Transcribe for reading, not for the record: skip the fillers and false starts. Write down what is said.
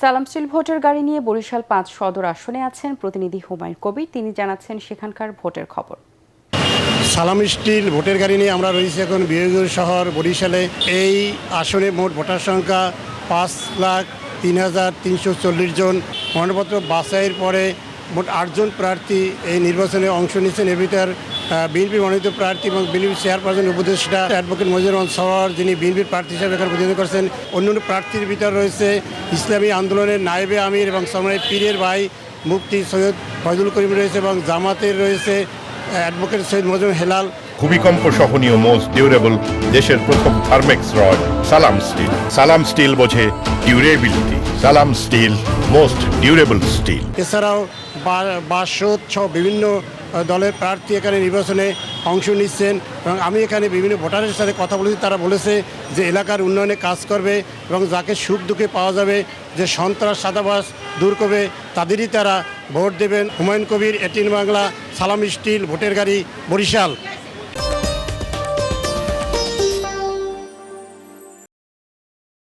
সালাম স্টিল ভোটের গাড়ি নিয়ে বরিশাল ৫ সদর আসনে আছেন প্রতিনিধি হুমায়ুন কবির। তিনি জানাচ্ছেন সেখানকার ভোটের খবর। সালাম স্টিল ভোটের গাড়ি নিয়ে আমরা রয়েছি এখন বিজয়গঞ্জ শহর বরিশালে। এই আসনে মোট ভোটার সংখ্যা ৫,০৩,৩৪০ জন। মনোনয়নপত্র বাছাইয়ের পরে মোট ৮ জন প্রার্থী এই নির্বাচনে অংশ নিচ্ছেন। এর ভিতর বিএনপি মনোনীত প্রার্থী এবং বিএনপি চেয়ারপারসন উপদেষ্টা অ্যাডভোকেট মজিবুর রহমান সওয়ার, যিনি বিএনপির প্রার্থী হিসেবে এখানে প্রতিনিধিত্ব করছেন। অন্যান্য প্রার্থীর ভিতর রয়েছে ইসলামী আন্দোলনের নায়েবে আমির এবং সম্রাট পীরের ভাই মুফতি সৈয়দ ফয়জুল করিম রয়েছে এবং জামাতের রয়েছে অ্যাডভোকেট সৈয়দ মজুম হেলাল। ভূমিকম্প সহনীয় মোস্ট ডিউরেবল দেশের প্রথম থার্মেক্স রড সালাম স্টিল। সালাম স্টিল বোঝে ডিউরেবিলিটি। সালাম স্টিল মোস্ট ডিউরেবল স্টিল। এছাড়াও বাসদ সহ বিভিন্ন দলের প্রার্থী এখানে নির্বাচনে অংশ নিচ্ছেন এবং আমি এখানে বিভিন্ন ভোটারের সাথে কথা বলেছি। তারা বলেছে যে এলাকার উন্নয়নে কাজ করবে এবং যাকে সুখ দুঃখে পাওয়া যাবে, যে সন্ত্রাস সাদাবাস দূর করবে, তাদেরই তারা ভোট দেবেন। হুমায়ুন কবির, এটিএন বাংলা, সালাম স্টিল ভোটের গাড়ি, বরিশাল।